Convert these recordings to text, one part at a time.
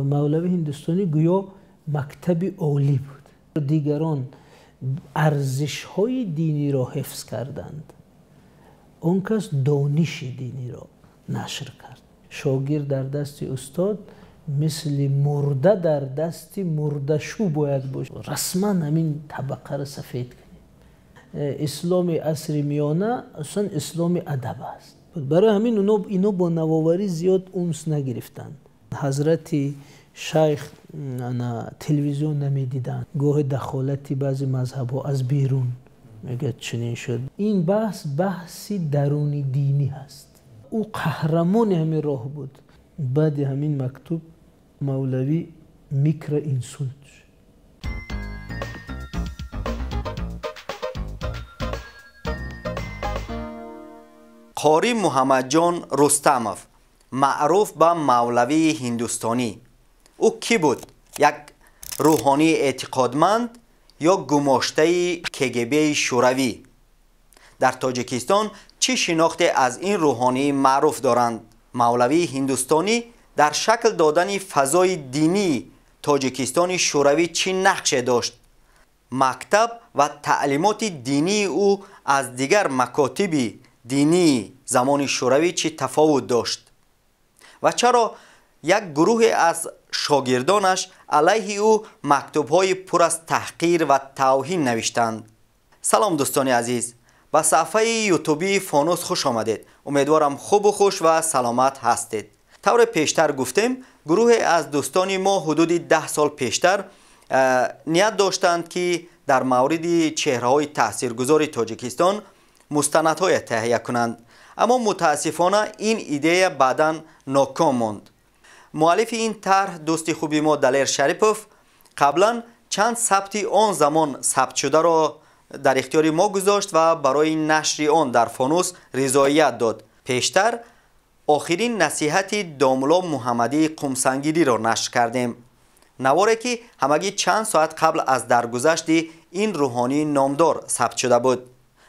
مولوی هندوستانی گویا مکتب عالی بود. دیگران ارزش‌های دینی را حفظ کردند، اون کس دانش دینی را نشر کرد. شاگرد در دست استاد مثل مرده در دست مرده‌شو باید باشه. رسما همین طبقه را سفید کنیم. اسلام عصر میانه اصلا اسلام ادب است. برای همین اینو با نوآوری زیاد اونس نگرفتند. حضرت شیخ تلویزیون نمیدیدند، گاه دخالتی بعضی مذهب ها از بیرون میگه چنین شد. این بحثی درونی دینی هست. او قهرمان همین راه بود. بعد همین مکتوب مولوی میکر اینسولت. قاری محمد جان رستموف، معروف به مولوی هندوستانی، او کی بود؟ یک روحانی اعتقادمند یا گماشته کگب شوروی؟ در تاجیکستان چه شناختی از این روحانی معروف دارند؟ مولوی هندوستانی در شکل دادن فضای دینی تاجیکستان شوروی چه نقشی داشت؟ مکتب و تعلیمات دینی او از دیگر مکاتب دینی زمان شوروی چه تفاوت داشت؟ و چرا یک گروه از شاگردانش علیه او مکتوب‌های پر از تحقیر و توهین نوشتند؟ سلام دوستان عزیز، به صفحه یوتیوبی فانوس خوش آمدید. امیدوارم خوب و خوش و سلامت هستید. طور پیشتر گفتیم گروه از دوستان ما حدود 10 سال پیشتر نیت داشتند که در مورد چهره‌های تاثیرگذار تاجیکستان مستندهای تهیه کنند، اما متاسفانه این ایده بعداً ناکام ماند. مؤلف این طرح دوست خوبی ما دلیر شریپوف قبلا چند ثبت آن زمان ثبت شده را در اختیار ما گذاشت و برای نشر آن در فانوس رضایت داد. پیشتر آخرین نصیحت داملا محمدی قمسنگیری را نشر کردیم، نواری که همگی چند ساعت قبل از درگذشت این روحانی نامدار ثبت شده بود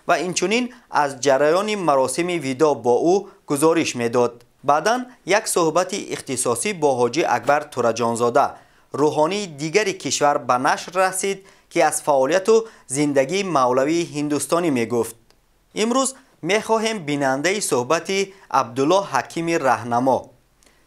و اینچنین از جریان مراسم ویدا با او گزارش میداد. بعداً یک صحبت اختصاصی با حاجی اکبر تورجانزاده، روحانی دیگری کشور، به نشر رسید که از فعالیت و زندگی مولوی هندوستانی می گفت. امروز می خواهیم بیننده صحبت عبدالله حکیم رهنما،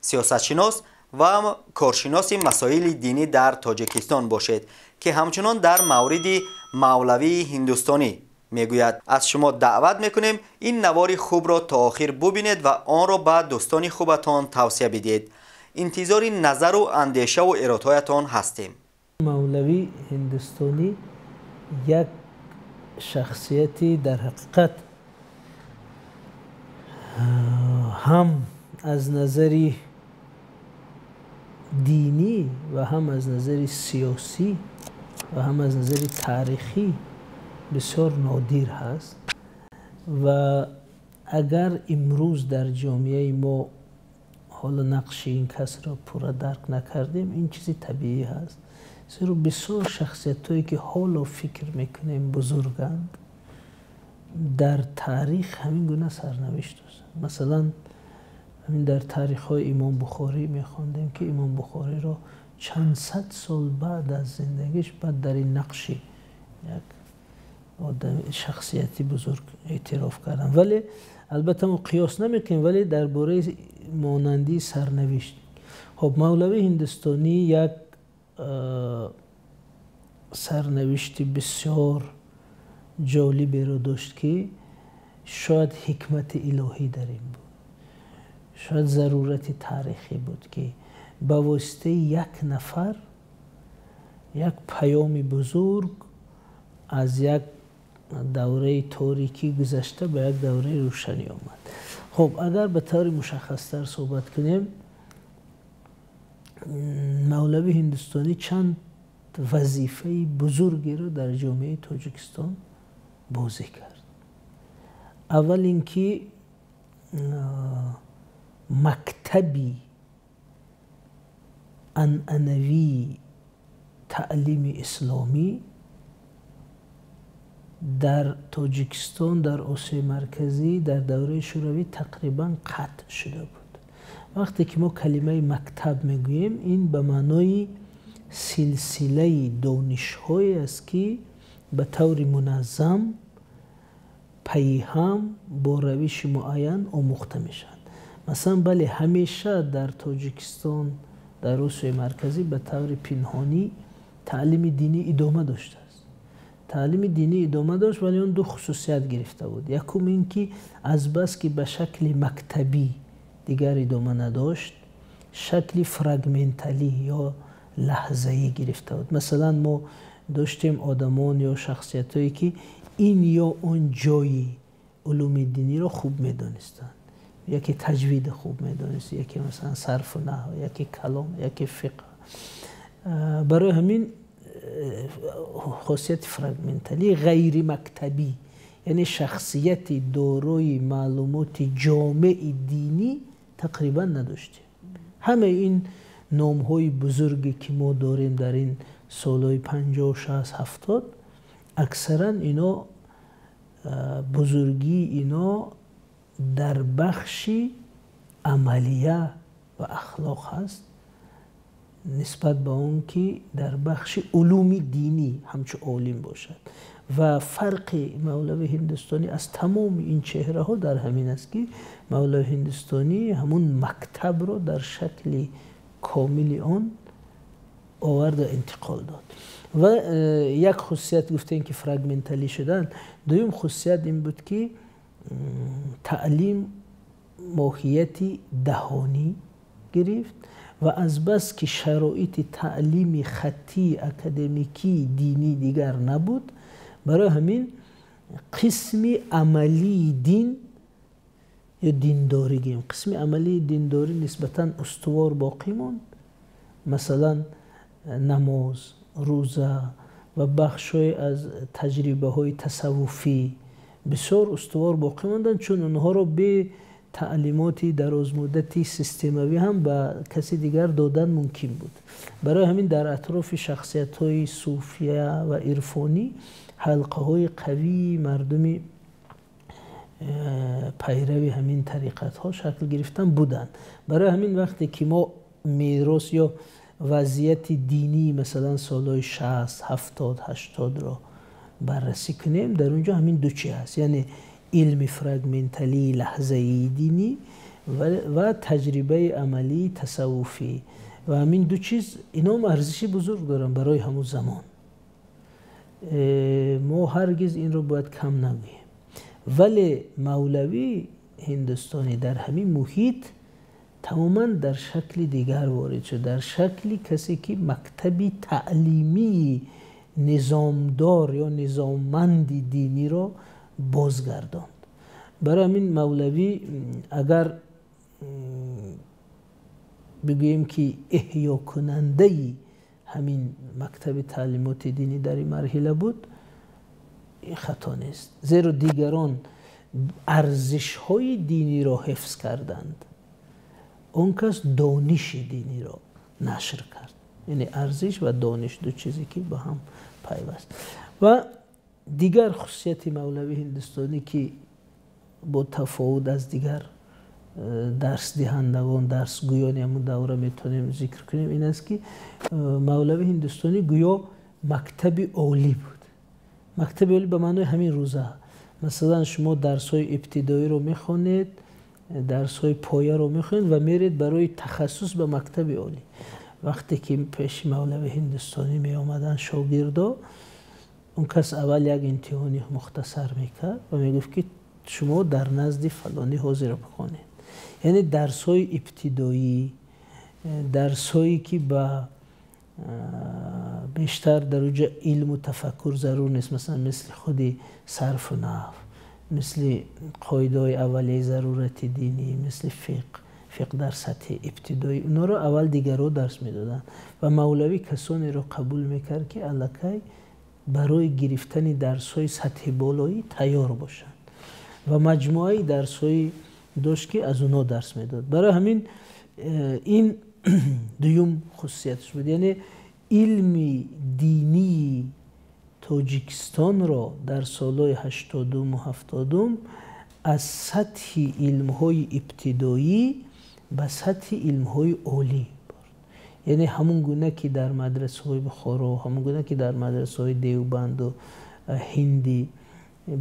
سیاستشناس و کارشناس مسائل دینی در تاجیکستان باشید که همچنان در مورد مولوی هندوستانی میگوید. از شما دعوت میکنیم این نوار خوب را تا آخر ببینید و آن را به دوستان خوبتان توصیه بدید. انتظار نظر و اندیشه و ارائه‌تان هستیم. مولوی هندوستانی یک شخصیتی در حقیقت هم از نظر دینی و هم از نظر سیاسی و هم از نظر تاریخی بسیار نادر هست و اگر امروز در جامعه ما حالا نقش این کس را پورا درک نکردیم، این چیزی طبیعی هست، زیرا بسیار شخصیت‌هایی که حال و فکر میکنیم بزرگند در تاریخ همین گونه سرنوشت است. مثلا همین در تاریخ های امام بخاری میخواندیم که امام بخاری را چند صد سال بعد از زندگیش بعد در این نقش یک شخصیتی بزرگ اعتراف کردن، ولی البته ما قیاس نمیکنیم، ولی درباره مانندی سرنوشت. خب مولوی هندوستانی یک سرنوشت بسیار جالبی را داشت که شاید حکمت الهی در این بود، شاید ضرورت تاریخی بود که با واسطه یک نفر یک پیام بزرگ از یک دوره تاریکی گذشته به یک دوره روشنی آمد. خب اگر به طور مشخص‌تر صحبت کنیم، مولوی هندوستانی چند وظیفه بزرگی را در جامعه تاجیکستان بازی کرد. اول اینکه مکتبی عنعنوی تعلیم اسلامی در تاجیکستان در آسیای مرکزی در دوره شوروی تقریبا قطع شده بود وقتی که ما کلمه مکتب میگوییم این به معنای سلسله دانش‌هایی است که به طور منظم پیهم با روش معین آموخته میشن. مثلا بله همیشه در تاجیکستان در روسیه مرکزی به طور پنهانی تعلیم دینی ادامه داشته است. تعلیم دینی ادامه داشت ولی اون دو خصوصیت گرفته بود. یکم این که از بس که به شکل مکتبی دیگر ادامه نداشت، شکل فرگمنتالی یا لحظه‌ای گرفته بود. مثلا ما داشتیم آدمان یا شخصیتایی که این یا اون جایی علوم دینی رو خوب میدانستند. یکی تجوید خوب میدانست، یکی مثلا صرف و نحو، یکی کلام، یکی فقه. برای همین خاصیت فرگمنتالی غیر مکتبی، یعنی شخصیت دارای معلومات جامع دینی تقریبا نداشتیم. همه این نام‌های بزرگی که ما داریم در این سالهای 50 60 70 اکثرا اینا بزرگی اینا در بخش عملیه و اخلاق هست نسبت به اون که در بخش علوم دینی همچون عالم باشد. و فرق مولوی هندوستانی از تمام این چهره ها در همین است که مولوی هندوستانی همون مکتب رو در شکل کامل آن آورد و انتقال داد. و یک خصوصیت گفتیم که فرگمنتالی شدن. دوم خصوصیت این بود که تعلیم ماهیت دهانی گرفت و از بس که شرایط تعلیم خطی اکادمیکی دینی دیگر نبود، برای همین قسم عملی دین یا دینداری گیم، قسم عملی دینداری نسبتاً استوار باقی ماند. مثلا نماز، روزه و بخشای از تجربه های تصوفی بسیار استوار باقی ماندن، چون اونها رو به تعلیماتی درازمدتی سیستماوی هم به کسی دیگر دادن ممکن بود. برای همین در اطراف شخصیت های صوفیه و عرفانی حلقه های قوی مردمی پیروی همین طریقت ها شکل گرفتن بودن. برای همین وقتی که ما میراث یا وضعیت دینی مثلا سالهای 60 70 80 را بررسی کنیم، در اونجا همین دو چیز هست، یعنی علم فرگمنتالی لحظه‌ای دینی و تجربه عملی تصوفی و همین دو چیز اینا هم ارزشی بزرگ دارن برای همون زمان. ما هرگز این رو باید کم نگوییم. ولی مولوی هندوستانی در همین محیط تماما در شکل دیگر وارد شد، در شکلی کسی که مکتبی تعلیمی نظامدار یا نظاممند دینی را بازگرداند. برای همین مولوی اگر بگوییم که احیا کننده همین مکتب تعلیمات دینی در این مرحله بود، این خطا نیست، زیرا دیگران ارزش های دینی را حفظ کردند، اون کس دانش دینی را نشر کرد. یعنی ارزش و دانش دو چیزی که با هم پیوست. و دیگر خصوصیت مولوی هندوستانی که با تفاوت از دیگر درس دهندگان درس گویان همون دوره میتونیم ذکر کنیم این است که مولوی هندوستانی گویا مکتب عالی بود. مکتب عالی به معنای همین روزه. مثلا شما درس های ابتدایی رو میخونید، درس های پایه رو میخونید و میرید برای تخصص به مکتب عالی. وقتی که پیش مولوی هندوستانی می آمدن شاگردا، اون کس اول یک امتحانی مختصر میکرد و میگفت که شما در نزد فلانی حاضر بکنید. یعنی درس های ابتدایی، درس هایی که با بیشتر در اونجا علم و تفکر ضرور نیست، مثلا مثل خود صرف و نحو، مثل قاعده های اولیه ضرورت دینی، مثل فقه در سطح ابتدایی، اونا رو اول دیگرها درس میدادن و مولوی کسانی رو قبول میکرد که الکی برای گرفتن درس های سطح بالایی تیار باشن و مجموعه درس های داشت که از اونا درس میداد. برای همین این دوم خصوصیتش بود، یعنی علم دینی تاجیکستان را در سالهای 80 و 70 از سطح علم های ابتدایی به سطح علم‌های عالی برد. یعنی همون گونه که در مدرسه‌های بخارا، همون گونه که در مدرسه‌های دیوبند و هندی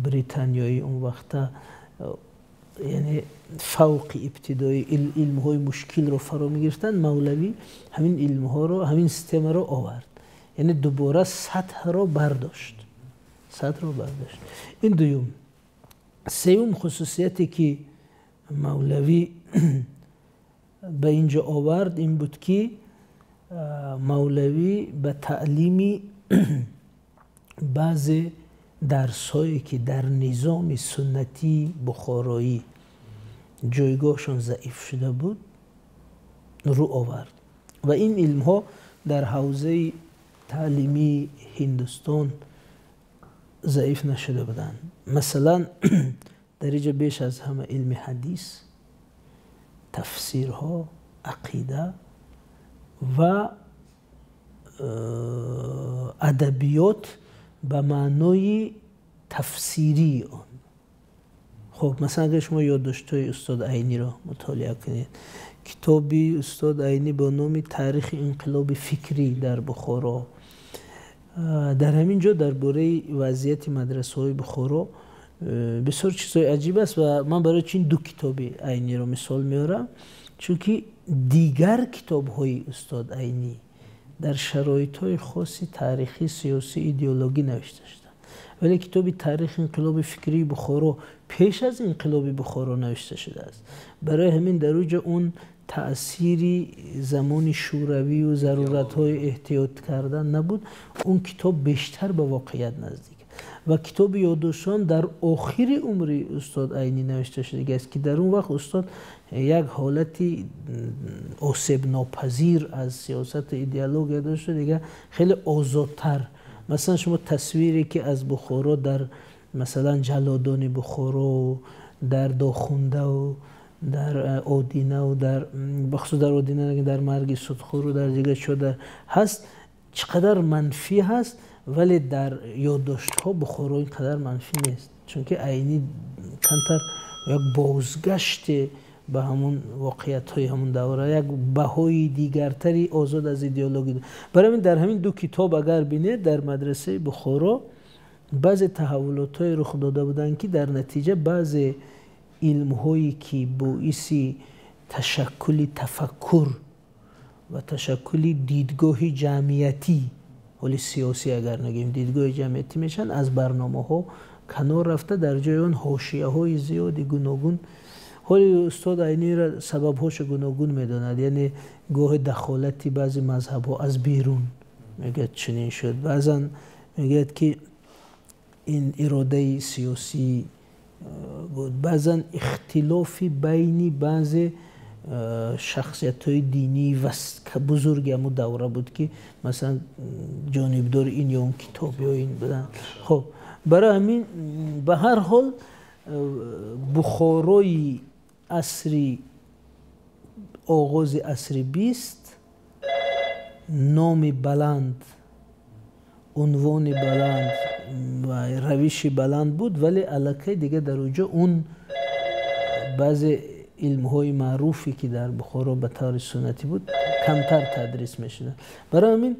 بریتانیایی اون وقتا یعنی فوق ابتدایی علم‌های مشکل رو فرا می‌گرفتن، مولوی همین علم‌ها رو، همین سیستم رو آورد. یعنی دوباره سطح رو برداشت. این دوم. سوم خصوصیتی که مولوی به اینجا آورد این بود که مولوی به تعلیم بعضی درسایی که در نظام سنتی بخارایی جایگاهشون ضعیف شده بود رو آورد و این علم ها در حوزه تعلیمی هندوستان ضعیف نشده بودند. مثلا در اینجا بیش از همه علم حدیث، تفسیرها، عقیده و ادبیات به معنای تفسیری آن. خب مثلا اگر شما یادداشت‌های استاد عینی را مطالعه کنید، کتابی استاد عینی با نام تاریخ انقلاب فکری در بخارا، در همین جا درباره وضعیت مدرسه‌های بخارا بسیار چیزای عجیب است و من برای چین دو کتاب عینی را مثال میارم، چون که دیگر کتاب‌های استاد عینی در شرایط‌های خاصی تاریخی، سیاسی، ایدئولوژی نوشته شدند، ولی کتاب تاریخ انقلاب فکری بخارا پیش از انقلاب بخارا نوشته شده است. برای همین در اوج اون تأثیری زمان شوروی و ضرورت‌های احتیاط کردن نبود، اون کتاب بیشتر به واقعیت نزدیک و کتاب یادداشت‌ها در آخر عمر استاد عینی نوشته شده است که در اون وقت استاد یک حالتی آسیب ناپذیر از سیاست ایدئولوژی داشت، دیگه خیلی آزادتر. مثلا شما تصویری که از بخارا در مثلا جلادان بخارا، در داخونده و در آدینه و در بخصوص در آدینه در مرگ صدخور و در دیگه شده هست چقدر منفی هست، ولی در یادداشت‌ها بخارا اینقدر منفی نیست، چون که عینی کمتر یک بازگشت به همون واقعیت‌های همون دوره، یک بهای دیگرتری آزاد از ایدئولوژی. برای من در همین دو کتاب اگر بینید در مدرسه بخارا بعضی تحولات‌های رخ داده بودند که در نتیجه بعضی علم‌هایی که باعث تشکل تفکر و تشکل دیدگاه جمعیتی، ولی سیاسی اگر نگیم دیدگاه جمعیتی میشن، از برنامه‌ها کنار رفته، در جای اون حاشیه‌های زیادی گوناگون. ولی استاد عینی را سبب‌هاش گوناگون میداند، یعنی گاه دخالتی بعضی مذهب‌ها از بیرون میگه چنین شد، بعضا میگه که این اراده سیاسی بود، بعضا اختلافی بین بعضی شخصیت‌های دینی و بزرگ همون دوره بود که مثلا جانبدار این یا اون کتاب یا این بودن. خب برای همین به هر حال بخارای عصری، آغاز عصر 20 نام بلند، عنوان بلند و روش بلند بود، ولی الکی دیگه در اونجا اون بعضی علم‌های معروفی که در بخارا به طور سنتی بود کمتر تدریس می‌شد. برای همین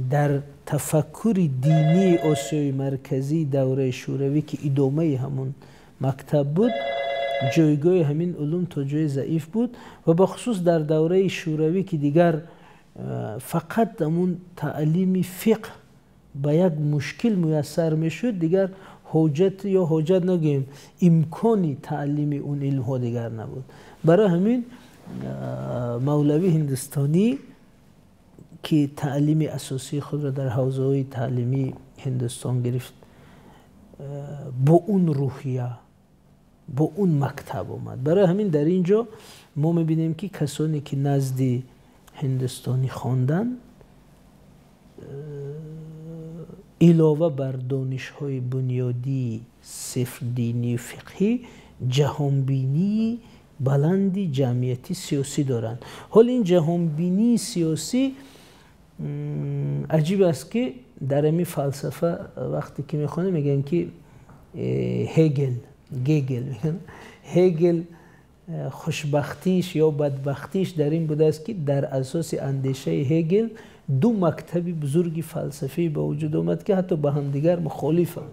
در تفکر دینی آسیای مرکزی دوره شوروی که ادامه همون مکتب بود، جایگاه همین علوم تا جای ضعیف بود و بخصوص در دوره شوروی که دیگر فقط همون تعلیم فقه به یک مشکل میسر میشد، دیگر حاجت یا حاجت نگیم امکانی تعلیم اون علم ها دیگر نبود. برای همین مولوی هندوستانی که تعلیم اساسی خود را در حوزه های تعلیمی هندوستان گرفت، با اون روحیه، با اون مکتب آمد. برای همین در اینجا ما میبینیم که کسانی که نزد هندوستانی خواندن علاوه بر دانش‌های بنیادی صفر دینی و فقهی، جهانبینی بلندی جمعیتی سیاسی دارند. حال این جهانبینی سیاسی عجیب است که در این فلسفه وقتی که میخونه میگن که هگل خوشبختیش یا بدبختیش در این بوده است که در اساس اندیشه هگل دو مکتب بزرگی فلسفی به وجود آمد که حتی با هم دیگر مخالفند.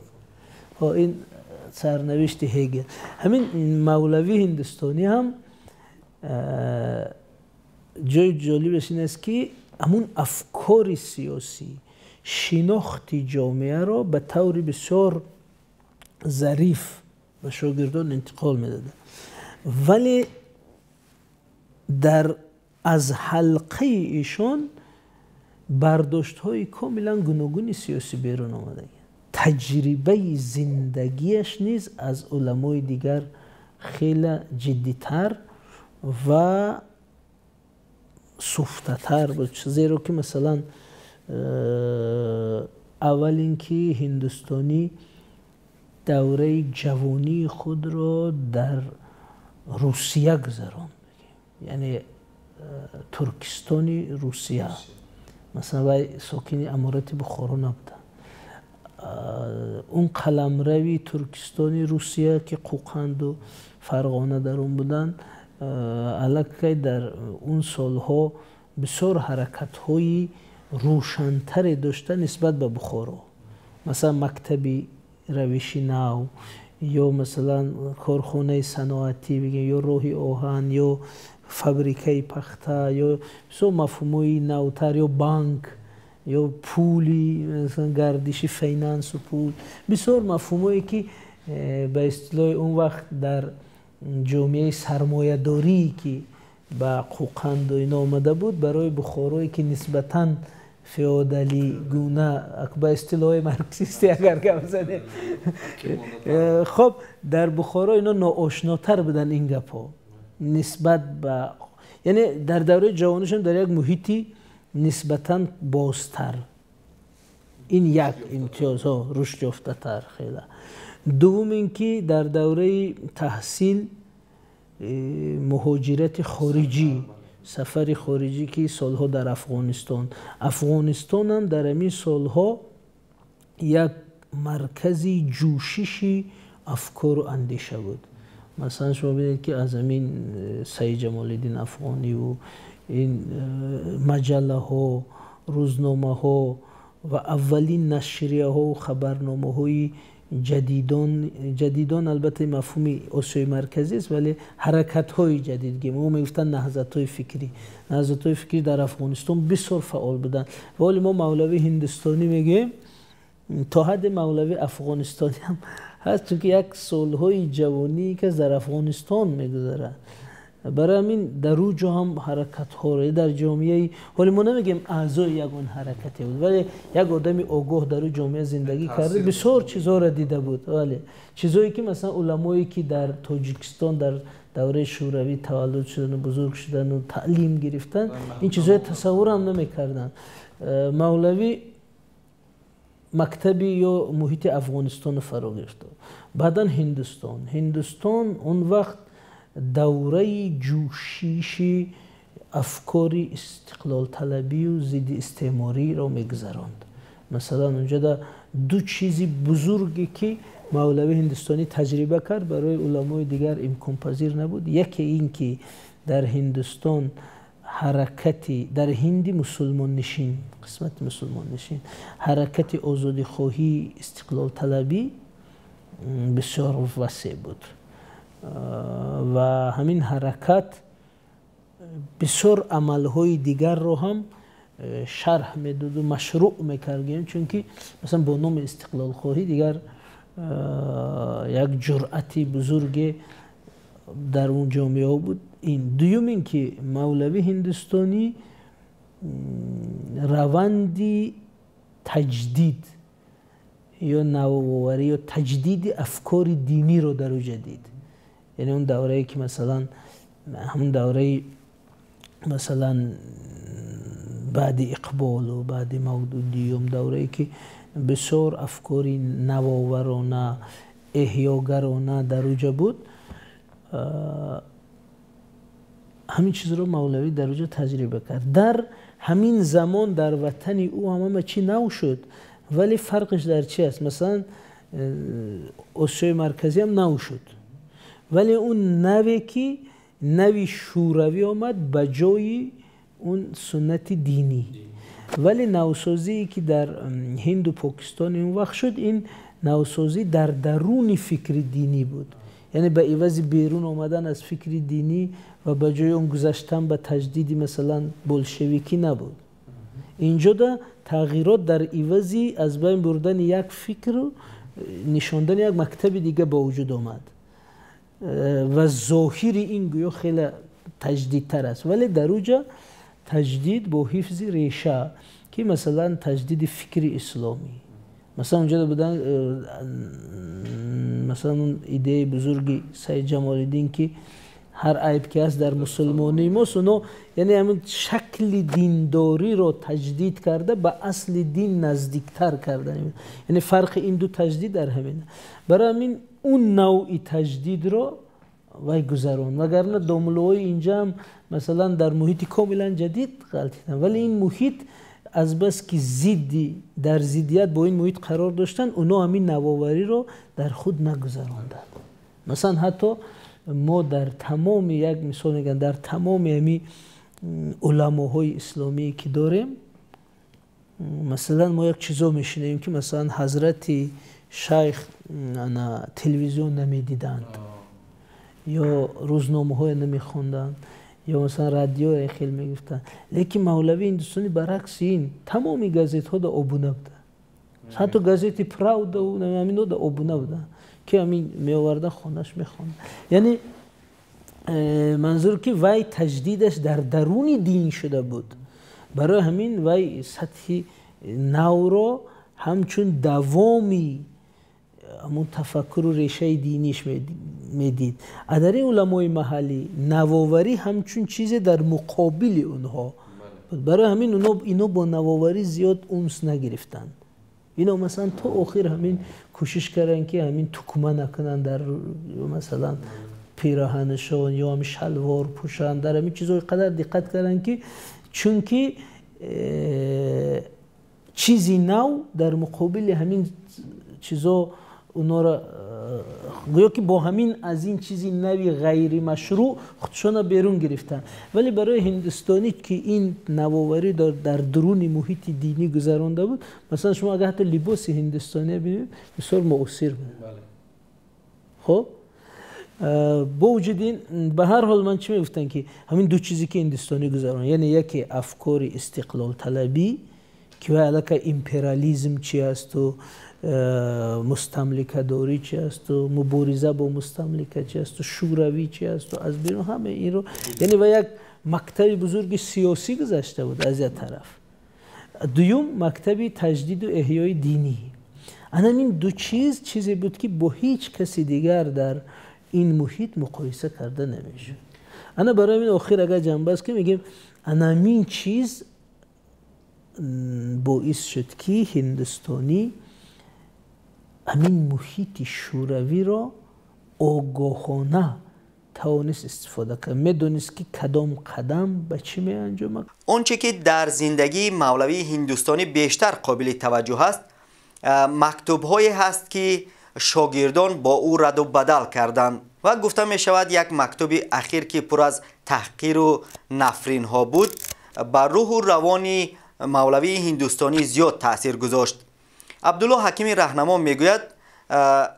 این سرنوشت هگل. همین مولوی هندوستانی هم جای جالبش این است که همون افکار سیاسی، شناخت جامعه را به طور بسیار ظریف به شاگردان انتقال میداده، ولی از حلقه ایشان برداشت های کاملا گوناگون سیاسی بیرون آمده. تجربه زندگیش نیز از علمای دیگر خیلی جدیتر و سفت‌تر بود، زیرا که مثلا اول اینکه هندوستانی دوره جوانی خود را در روسیه گذراند، یعنی ترکستانی روسیه، مثلا ساکن امارات بخارا نبودن. اون قلمروی ترکستانی روسیه که قوقند و فرغانه در اون بودن، الکی در اون سالها بسیار حرکت های روشنتری داشته نسبت به بخارا، مثلا مکتبی روش نو یا مثلا کارخانه صنعتی بگیم یا راهی آهن یا فابریکه پخته یا بسیار مفهومای نوتر یا بانک یا پولی، مثلا گردش فینانس و پول، بسیار مفهومایی که به اصطلاح اون وقت در جامعه سرمایه داری که به قوقند و اینا آمده بود، برای بخارایی که نسبتاً فئودالی گونه به اصطلاح مارکسیستی اگر گپ زنه، خب در بخارا اینا ناآشناتر بودن این گپا نسبت به، یعنی در دوره جوانیشون در یک محیطی نسبتاً بازتر، این یک امتیاز ها رشد یافته تر خیلی. دوم اینکه در دوره تحصیل مهاجرت خارجی، سفر خارجی که سالها در افغانستان هم در همین سالها یک مرکزی جوشش افکار و اندیشه بود. مثلا شما ببینید که از همین سید جمال الدین افغانی و این مجله ها، روزنامه ها و اولین نشریه ها و خبرنامه های جدیدان البته مفهومی آسیای مرکزی است، ولی حرکت های جدید که ما میگفتن نهضت های فکری در افغانستان بسیار فعال بودن. ولی ما مولوی هندوستانی میگیم تا حد مولوی افغانستانی هم هست، چون که یک سالهای جوانی که در افغانستان میگذره. برای همین در او جا هم حرکت ها در جامعه، ولی ما نمیگیم اعضای یک اون حرکتی بود، ولی یک آدمی آگاه در اون جامعه زندگی کرده، بسیار چیزها را دیده بود. ولی چیزایی که مثلا علمایی که در تاجیکستان در دوره شوروی تولد شدن و بزرگ شدن و تعلیم گرفتن، این چیزهای تصور هم نمیکردن. مولوی مکتبی یا محیط افغانستان فرا گرفت. بعدا هندوستان اون وقت دوره جوشش افکار استقلال طلبی و ضد استعماری را میگذراند. مثلا اونجا دو چیزی بزرگی که مولوی هندوستانی تجربه کرد برای علمای دیگر امکان پذیر نبود. یکی این که در هندوستان حرکتی در هندی مسلمان نشین، قسمت مسلمان نشین، حرکت آزادی خواهی استقلال طلبی بسیار وسیع بود و همین حرکت بسیار عملهای دیگر رو هم شرح میداد و مشروع میکرد، چون که مثلا با نام استقلال خواهی دیگر یک جرأتی بزرگ در اون جامعه ها بود. این دوم این که مولوی هندوستانی روندی تجدید یا نوآوری یا تجدید افکار دینی رو در او جدید، یعنی اون دوره‌ای که مثلا همون دوره مثلا بعد اقبال و بعد مودودی، اون دوره‌ای که بسیار افکاری نوآورانه احیاگرانه در اوجا بود، همین چیز رو مولوی در اوجا تجربه کرد. در همین زمان در وطن او همه چی نو شد، ولی فرقش در چی است؟ مثلا آسیای مرکزی هم نو شد، ولی اون نوی که نوی شوروی آمد به جای اون سنت دینی. ولی نوسازی که در هند و پاکستان اون وقت شد، این نوسازی در درون فکر دینی بود. یعنی به عوض بیرون آمدن از فکر دینی و به جای اون گذاشتن به تجدید مثلا بولشویکی نبود. اینجا دا تغییرات در عوضی از بین بردن یک فکر و نشاندن یک مکتب دیگه به وجود آمد و ظاهر این گویا خیلی تجدیدتر است، ولی در اونجا تجدید با حفظ ریشه که مثلا تجدید فکر اسلامی، مثلا اونجا بودن مثلا اون ایده بزرگی سید جمال الدین که هر عیب که هست در مسلمانی ماست، اونو یعنی همین شکل دینداری رو تجدید کرده به اصل دین نزدیکتر کرده. یعنی فرق این دو تجدید در همینه. برای همین اون نوعی تجدید رو وای گذرون، وگرنه دوملوهای اینجا هم مثلا در محیط کاملا جدید غلطیدن، ولی این محیط از بس که ضدی در ضدیت با این محیط قرار داشتن، اونا همین نوآوری رو در خود نگذراندن. مثلا حتی ما در تمام یک مثال میگن در تمام همین علماهای اسلامی که داریم، مثلا ما یک چیزا میشنیم که مثلا حضرت شیخ تلویزیون نمیدیدند یا روزنامه های نمیخوندند یا مثلا رادیو خیلی میگفتن، لیکن مولوی هندوستانی برعکس این تمامی گازیت ها دا ابونه بوده، حتی گازیت پراود و همین دا ابونه بوده که همین میآوردن خونش میخوند. یعنی منظور که وای تجدیدش در درون دین شده بود، برای همین وای سطح نو رو همچون دوامی همون تفکر و ریشه دینیش میدید. در این علمای محلی نوآوری همچون چیز در مقابل اونها، برای همین اینا با نوآوری زیاد اونس نگرفتن. اینا مثلا تا آخر همین کوشش کردن که همین تکمه نکنن در مثلا پیراهنشون یا همین شلوار پوشن، در همین چیزای قدر دقت کردن که چون که چیزی نو در مقابل همین چیزا اونا را گویا که با همین از این چیزی نوی غیر مشروع خودشون بیرون گرفتن. ولی برای هندوستانی که این نوآوری در درون محیط دینی گذرانده بود، مثلا شما اگه حتی لباس هندوستانی ببینید بسیار مؤثر بود. خب با وجود این به هر حال من چی میگفتن که همین دو چیزی که هندوستانی گذرانده، یعنی یکی افکار استقلال طلبی که علاقه امپریالیسم چی است و مستملکه داری چی است و مبارزه با مستملکه چی است و شوروی چی است و از بیرون همه این رو، یعنی و یک مکتب بزرگ سیاسی گذاشته بود از یک طرف. دوم مکتب تجدید و احیای دینی. این دو چیزی بود که با هیچ کسی دیگر در این محیط مقایسه کرده نمیشه. انا برای این آخر اگر جنبه است که میگیم این چیز باعث شد که هندوستانی همین محیط شوروی را آگاهانه توانست استفاده کرد، میدونست که کدام قدم به چی می انجامد. اونچه که در زندگی مولوی هندوستانی بیشتر قابل توجه است، مکتوب‌هایی هست که شاگردان با او رد و بدل کردند و گفته می شود یک مکتوب اخیر که پر از تحقیر و نفرین ها بود بر روح و روان مولوی هندوستانی زیاد تاثیر گذاشت. عبدالله حکیمی راهنما میگوید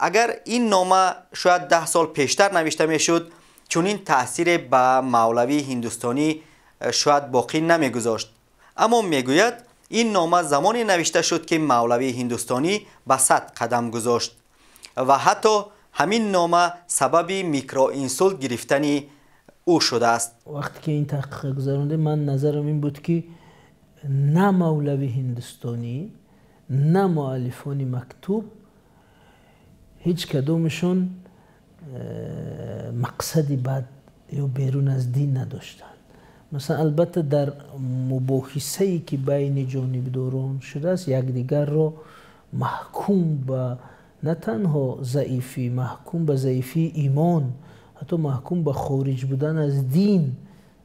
اگر این نامه شاید 10 سال پیشتر نوشته میشد، چون این تاثیر به مولوی هندوستانی شاید باقی نمیگذاشت. اما میگوید این نامه زمانی نوشته شد که مولوی هندوستانی به 100 قدم گذاشت و حتی همین نامه سبب میکروانسولت گرفتن او شده است. وقتی که این تحقیق گذرانده، من نظرم این بود که نه مولوی هندوستانی نه مؤلفان مکتوب هیچ کدومشون مقصدی بد یا بیرون از دین نداشتند. مثلا البته در مباحثه‌ای که بین جانبداران شده است، یکدیگر را محکوم به نه تنها ضعیفی، محکوم به ضعیفی ایمان، حتی محکوم به خارج بودن از دین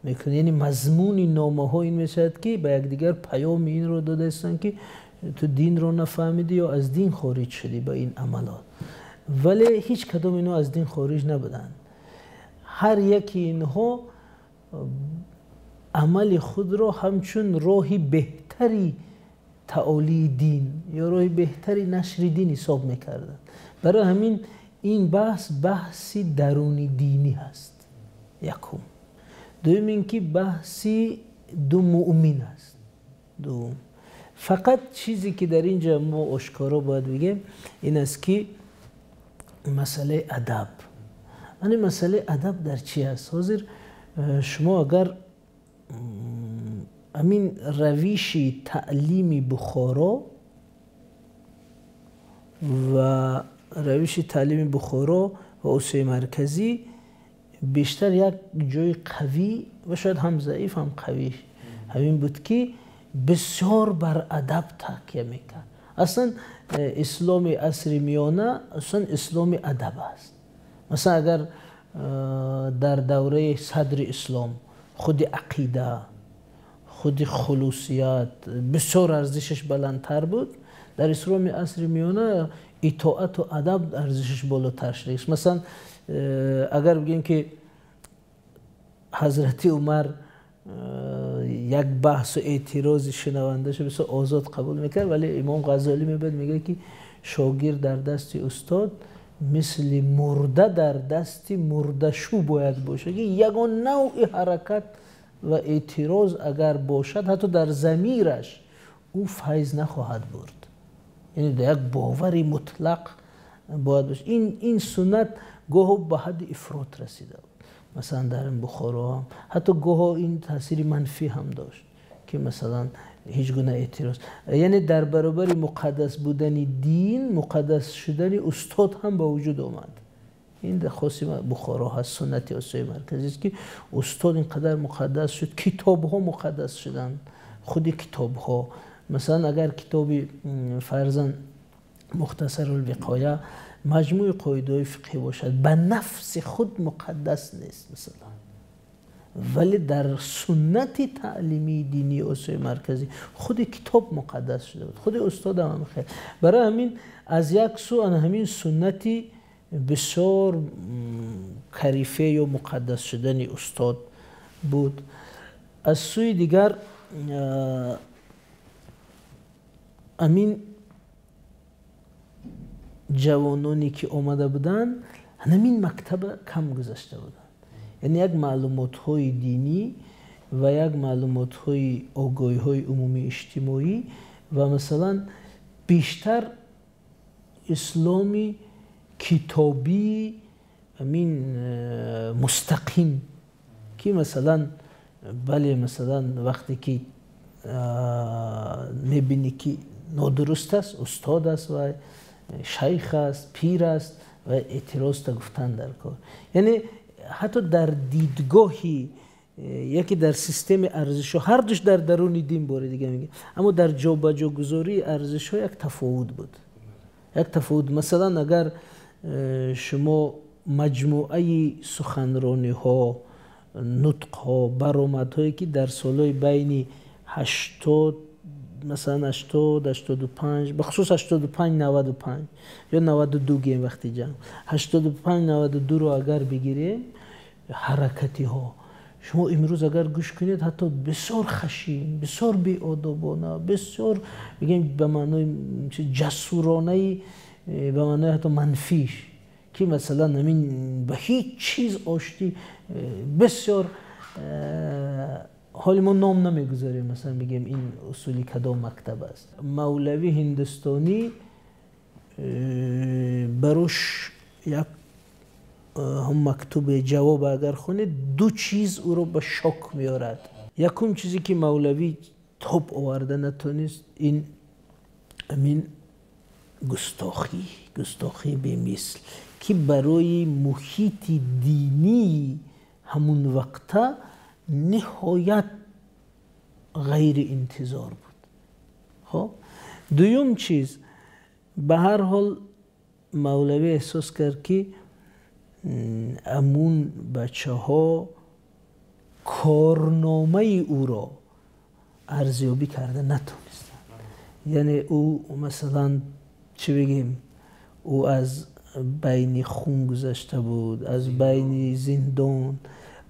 میکنه. یعنی مضمون نامه ها این میشد که به یکدیگر پیام این رو داده هستند که تو دین رو نفهمیدی یا از دین خارج شدی با این عملات. ولی هیچ کدوم اینو از دین خارج نبودن. هر یکی اینها عمل خود را همچون راهی بهتری تعالی دین یا راهی بهتری نشر دین حساب میکردن. برای همین این بحثی درونی دینی هست. یکم. دوم اینکه بحثی دو مؤمن است. دوم فقط چیزی که در اینجا ما آشکارا باید بگیم این است که مسئله ادب. یعنی مسئله ادب در چی است؟ حاضر شما اگر همین روش تعلیم بخارا و روش تعلیم بخارا و اوسه مرکزی بیشتر یک جای قوی و شاید هم ضعیف هم قوی همین بود که بسیار بر ادب تاکیه میکرد. اصلا اسلام عصر میانه اصلا اسلام ادب است. مثلا اگر در دوره صدر اسلام خود عقیده خود خلوصیت بسیار ارزشش بلندتر بود، در اسلام عصر میانه اطاعت و ادب ارزشش بالاتر شده. مثلا اگر بگیم که حضرت عمر یک بحث و اعتراض شنوندهش بسیار آزاد قبول میکرد، ولی امام غزالی میگه که شاگرد در دست استاد مثل مرده در دست مرده‌شو باید باشه. یگان نوع حرکت و اعتراض اگر باشد حتی در ضمیرش او فیض نخواهد برد. یعنی در یک باوری مطلق باید باشه. این سنت گاه به حد افراط رسیده بود. مثلا در بخارا هم حتی گاه این تاثیر منفی هم داشت که مثلا هیچ گونه اعتراض، یعنی در برابر مقدس بودن دین مقدس شدن استاد هم به وجود آمد. این در خاصی بخارا هست، سنت آسیای مرکزی است که استاد اینقدر مقدس شد، کتاب ها مقدس شدن. خود کتاب ها مثلا اگر کتابی فرضاً مختصر الوقایه مجموع قاعده فقهی باشد به نفس خود مقدس نیست مثلا، ولی در سنت تعلیمی دینی آسیای مرکزی خود کتاب مقدس شده بود، خود استاد هم خیلی. برای همین از یک سو همین سنتی بسیار کریفه یا مقدس شدن استاد بود. از سوی دیگر همین جوانانی که آمده بودن همین مکتب کم گذاشته بودن، یعنی یک معلومات های دینی و یک معلومات های آگاهی های عمومی اجتماعی و مثلا بیشتر اسلامی کتابی همین مستقیم که مثلا بله مثلا وقتی که میبینی که نادرست است استاد است و شیخ است پیر است و اعتراض تا گفتن در کار. یعنی حتی در دیدگاهی یکی در سیستم ارزش ها هر دوش در درون دین باره دیگه میگه، اما در جا به جا گذاری ارزش ها یک تفاوت بود. یک تفاوت مثلا اگر شما مجموعه سخنرانی ها نطق ها برآمد هایی که در سالهای بین 80 مثلا 80 85 بخصوص 85 95 یا 92 گیم وقتی جنگ 85 92 رو اگر بگیریم حرکتی ها شما امروز اگر گوش کنید حتی بسیار خشین بسیار بی‌آدابانه بسیار بگیم به معنای جسورانه به معنای حتی منفیش که مثلا همین به هیچ چیز آشتی بسیار حالی ما نام نمیگذاریم مثلا بگیم این اصولی کدام مکتب است. مولوی هندوستانی بروش یک هم مکتوب جواب اگر خونه دو چیز او رو به شک میارد. یکم چیزی که مولوی توپ آورده نتونست این همین گستاخی به مثل که برای محیط دینی همون وقتا نهایت غیر انتظار بود. خب دوم چیز به هر حال مولوی احساس کرد که امون بچه ها کارنامه او را ارزیابی کرده نتونستن. یعنی او مثلا چی بگیم او از بین خون گذشته بود، از بین زندان،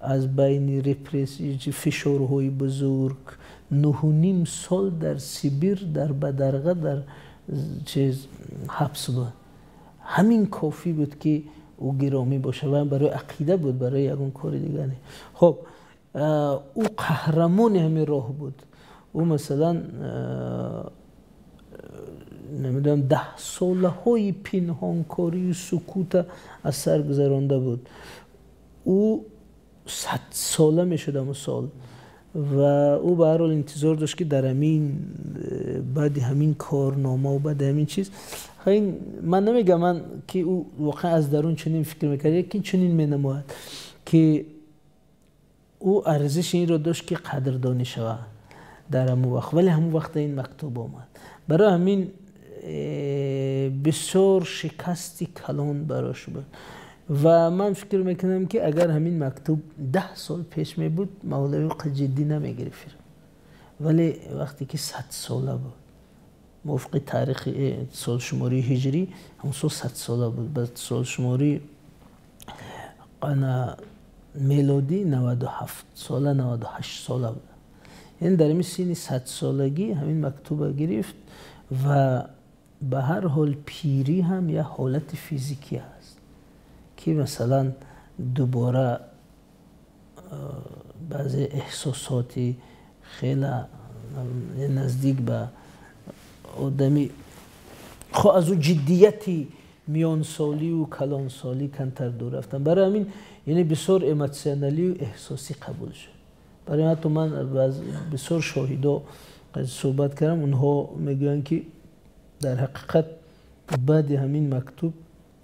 از بین رپرسی، فشارهای بزرگ. 9.5 سال در سیبیر، در بدرقه، در حبس بود. همین کافی بود که او گرامی باشه و برای عقیده بود، برای یگان کار دیگه نه. خب او قهرمان همین راه بود. او مثلا نمیدونم 10 ساله های پنهانکاری و سکوت از سر گذرانده بود. او 100 ساله میشد اون سال و او به هر حال انتظار داشت که در همین بعد همین کارنامه و بعد همین چیز، من نمیگم من که او واقعا از درون چنین فکر میکرد، یکی چنین مینماید که او ارزش این را داشت که قدردانی شود در همون وقت. ولی همون وقت این مکتوب آمد، برای همین بسیار شکستی کلان براش بود و من فکر میکنم که اگر همین مکتوب 10 سال پیش می بود مولوی جدی نمیگرفت. ولی وقتی که 100 ساله بود، موافق تاریخ سال شماری هجری همون 100 ساله بود، بعد سال شماری میلادی 97 ساله، 98 ساله بود. یعنی در این سن 100 سالگی همین مکتوب گرفت و به هر حال پیری هم یه حالت فیزیکی هست که مثلا دوباره بعضی احساساتی خیلی نزدیک به آدمی خب از اون جدیتی میان سالی و کلان سالی کنتر دور رفتن. برای همین یعنی بسیار ایموشنالی و احساسی قبول شد. برای حتی من بسیار شاهدا صحبت کردم، اونها میگن که در حقیقت بعد همین مکتوب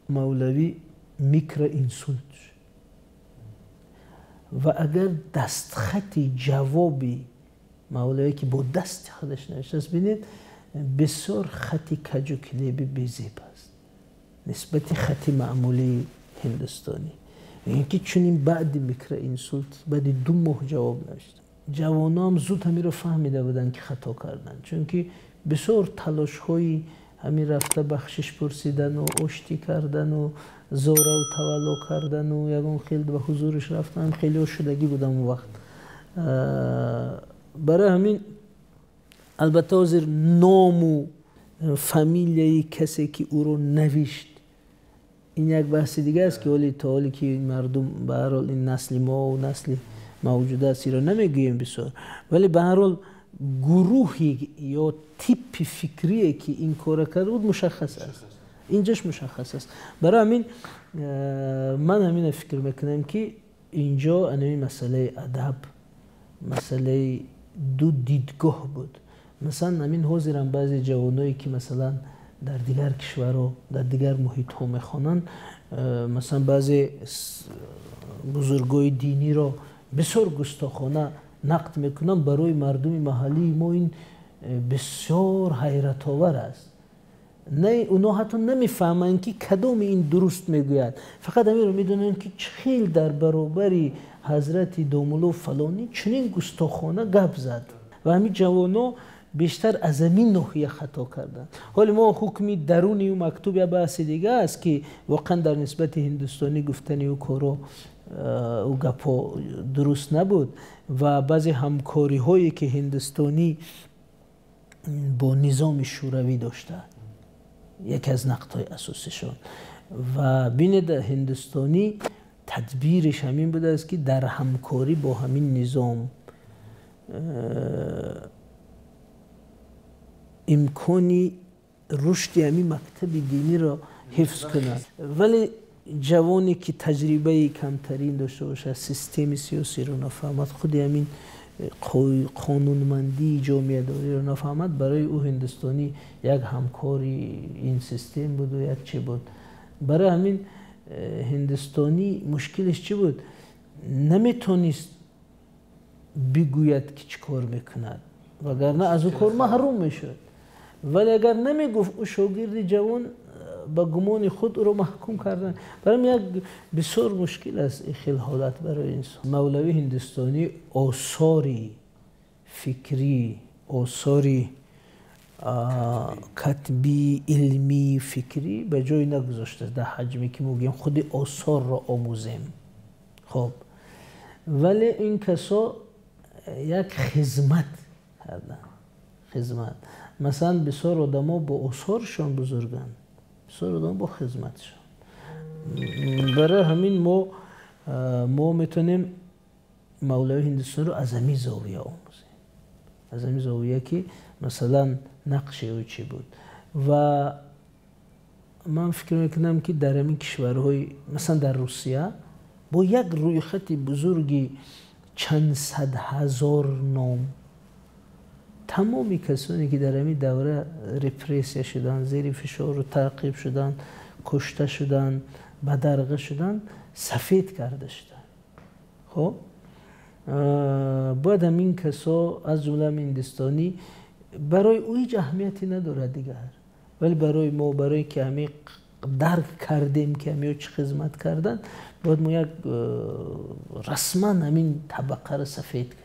مولوی میکر انسولت شد و اگر دستخطی جوابی مولوی که با دست خودش نوشته است ببینید بسیار خطی کج و کلیبی بی‌زیب است نسبت خطی معمولی هندوستانی. اینکه چونین بعد میکر انسولت بعد 2 ماه جواب نوشته. جوانان هم زود همین رو فهمیده بودن که خطا کردن، چون که بسیار تلاش های همین رفته بخشش پرسیدن و آشتی کردن و زوره و تولا کردن و یگان خیلی به حضورش رفتن، خیلی شدگی بودن اون وقت. برای همین البته حاضر نام و فامیلیای کسی که او رو نوشت این یک بحث دیگه است که ولی تا حالی که این مردم به هر حال این نسل ما و نسل موجوده است را نمیگوییم بسیار، ولی به هر حال گروهی یا تیپ فکری که این کار کرده بود مشخص است، اینجاش مشخص است. برای همین من همین فکر میکنم که اینجا این مسئله ادب مسئله 2 دیدگاه بود. مثلا همین حاضرم بعضی جوانایی که مثلا در دیگر کشورها در دیگر محیط ها میخوانن، مثلا بعضی بزرگای دینی را بسیار گستاخانه نقد میکنن، برای مردم محلی ما این بسیار حیرت آور است. نه اونا حتی نمیفهمن که کدام این درست میگوید، فقط همین رو میدونن که خیلی در برابر حضرت دومولو فلانی چنین گستاخانه گپ زد و همین جوانا بیشتر از همین ناحیه خطا کردن. حالا ما حکمی درونی و مکتوب یا بحث دیگه است که واقعا در نسبت هندوستانی گفتنی و کارو و گپا درست نبود و بعضی همکاری هایی که هندوستانی با نظام شوروی داشته یکی از نقطهای اساسیشون و بین هندوستانی تدبیرش همین بوده است که در همکاری با همین نظام امکانی رشد همین مکتب دینی را حفظ کنند. ولی جوانی که تجربه کمترین داشته باشه، سیستم سیاسی رو نفهمد، خود همین قانونمندی جامعه داری رو نفهمد، برای او هندوستانی یک همکاری این سیستم بود و یک چی بود. برای همین هندوستانی مشکلش چی بود؟ نمیتونست بگوید که چی کار میکند وگرنه از او کار محروم میشد. ولی اگر نمیگفت او شاگرد جوان با گمان خود او رو محکوم کردن. برای یک بسیار مشکل است این خیلی حالت برای انسان. مولوی هندوستانی آثاری فکری، آثاری کتبی، علمی، فکری به جای نگذاشته در حجمی که میگیم خود آثار را آموزیم. خب ولی این کسا یک خدمت کردن. خدمت مثلا بسیار آدما با آثارشان بزرگن، بسیار آدما با خدمتشان. برای همین ما میتونیم مولوی هندوستان رو از همین زاویه آموزیم، از همین زاویه که مثلا نقش او چی بود. و من فکر میکنم که در همین کشورهای مثلا در روسیه با یک رویخط بزرگی چند صد هزار نام، تمامی کسانی که در همین دوره رپرسیا شدن، زیر فشار و تعقیب شدن، کشته شدن، بدرقه شدن، سفید کرده شدن. خب باید همین کسا از جمله هندوستانی برای او هیچ اهمیتی نداره دیگر، ولی برای ما، برای که همین درک کردیم که همین چه خدمت کردن، باید ما یک رسما همین طبقه را سفید کنیم.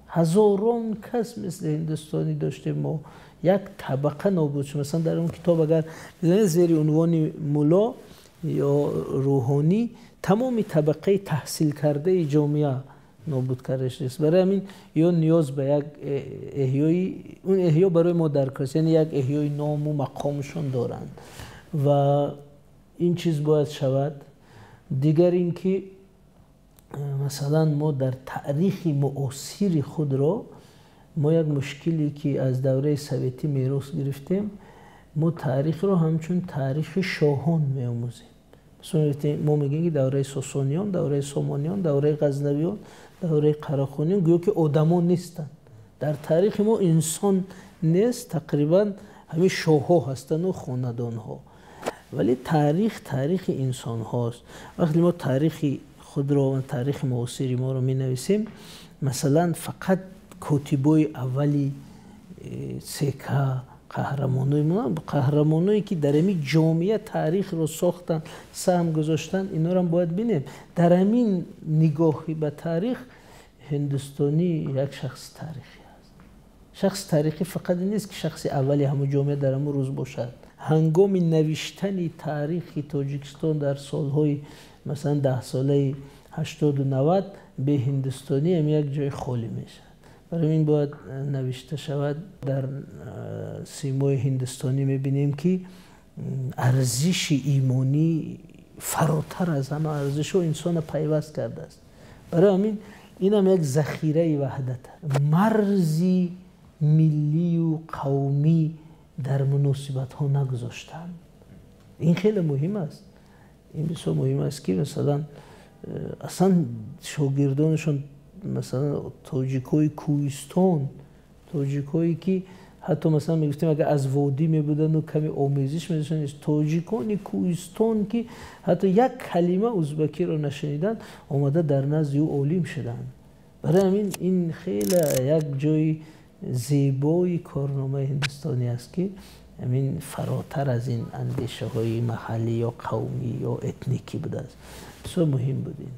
هزاران کس مثل هندوستانی داشته، ما یک طبقه نابود شد. مثلا در اون کتاب اگر بزنید زیر عنوان مولا یا روحانی، تمامی طبقه تحصیل کرده جامعه نابود کرده شده است. برای همین یا نیاز به یک احیای، اون احیا برای ما درک است، یعنی یک احیای نام و مقامشون دارند و این چیز باید شود. دیگر اینکه مثلا ما در تاریخ معاصر خود را، ما یک مشکلی که از دوره سویتی میراث گرفتیم، ما تاریخ را همچون تاریخ شاهان میآموزیم. مثلا ما میگیم که دوره ساسانیان، دوره سامانیان، دوره غزنویان، دوره قراخانیان گویا که آدمان نیستن. در تاریخ ما انسان نیست، تقریبا همین شاه‌ها هستن و خاندان‌ها. ولی تاریخ انسان هاست. وقتی ما تاریخ خود را و تاریخ معاصر ما رو می نویسیم، مثلا فقط کاتبای اولی سکه، قهرمانایی که در همین جامعه تاریخ رو ساختن، سهم گذاشتن، اینا رو هم باید بینیم. در همین نگاهی به تاریخ، هندوستانی یک شخص تاریخی است. شخص تاریخی فقط نیست که شخص اولی همون جامعه در همون روز باشد. هنگام نوشتن تاریخ تاجیکستان در سالهای مثلا 10 ساله 80 و 90 به هندوستانی هم یک جای خالی میشه. برای این باید نوشته شود. در سیمای هندوستانی میبینیم که ارزش ایمانی فراتر از همه ارزش و انسان پیوست کرده است. برای همین این هم یک ذخیره وحدت، مرزی ملی و قومی در مناسبت ها نگذاشتن. این خیلی مهم است. این بسیار مهم است که مثلا اصلا شاگردانشون مثلا تاجیکای کوهستان، تاجیکایی که حتی مثلا میگفتیم اگر از وادی میبودن و کمی آمیزش میداشتن، تاجیکان کوهستان که حتی یک کلمه ازبکی رو نشنیدن آمده در نزد او عالم شدن. برای همین این خیلی یک جای زیبای کارنامه هندوستانی است که همین فراتر از این اندیشه های محلی یا قومی یا اتنیکی بوده است. بسیار مهم بود این.